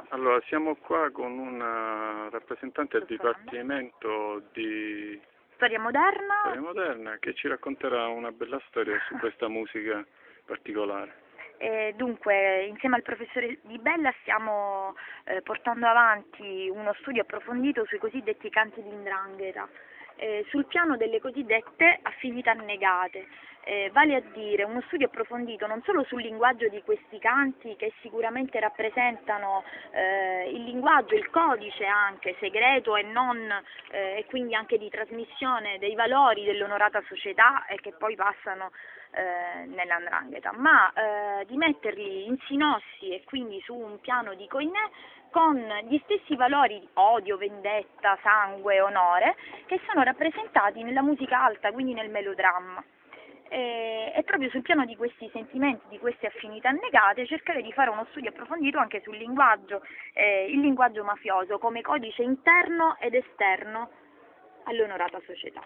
Allora, siamo qua con una rappresentante del Dipartimento di Storia moderna. Storia Moderna che ci racconterà una bella storia su questa musica particolare. Dunque, insieme al professore Di Bella stiamo portando avanti uno studio approfondito sui cosiddetti canti di 'ndrangheta, sul piano delle cosiddette affinità negate, vale a dire uno studio approfondito non solo sul linguaggio di questi canti, che sicuramente rappresentano il linguaggio, il codice anche segreto e non, e quindi anche di trasmissione dei valori dell'onorata società e che poi passano nella 'ndrangheta, ma di metterli in sinossi e quindi su un piano di coinè con gli stessi valori, odio, vendetta, sangue, onore, che sono rappresentati nella musica alta, quindi nel melodramma. E proprio sul piano di questi sentimenti, di queste affinità negate, cercare di fare uno studio approfondito anche sul linguaggio, il linguaggio mafioso come codice interno ed esterno all'onorata società.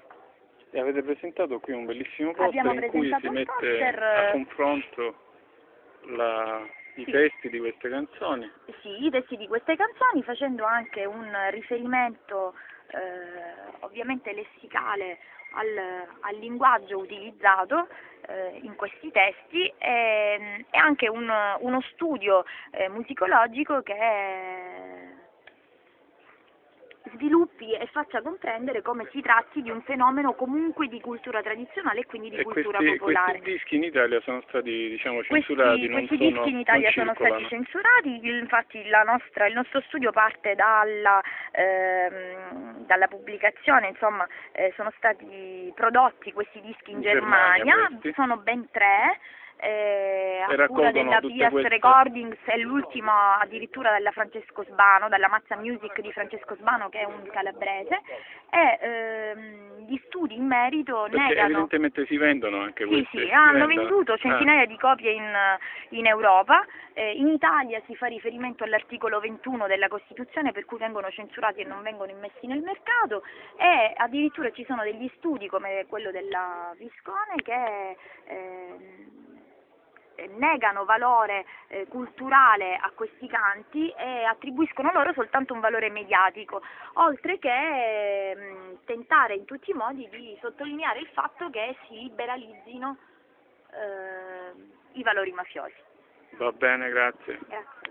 E avete presentato qui un bellissimo poster in cui si mette a confronto i testi di queste canzoni. Sì, i testi di queste canzoni, facendo anche un riferimento ovviamente lessicale al linguaggio utilizzato in questi testi e anche uno studio musicologico che sviluppi e faccia comprendere come si tratti di un fenomeno comunque di cultura tradizionale e quindi di cultura popolare. Questi dischi in Italia sono stati, diciamo, censurati, questi dischi in Italia sono stati censurati, infatti il nostro studio parte dalla pubblicazione, insomma, sono stati prodotti questi dischi in Germania, sono ben 3. A cura della Pias Recordings e l'ultimo addirittura dalla Francesco Sbano, dalla Mazza Music di Francesco Sbano, che è un calabrese, e gli studi in merito negano. Evidentemente si vendono anche questi. Sì, hanno venduto centinaia di copie in Europa. In Italia si fa riferimento all'articolo 21 della Costituzione, per cui vengono censurati e non vengono immessi nel mercato, e addirittura ci sono degli studi come quello della Viscone che negano valore culturale a questi canti e attribuiscono loro soltanto un valore mediatico, oltre che tentare in tutti i modi di sottolineare il fatto che si liberalizzino i valori mafiosi. Va bene, grazie. Grazie.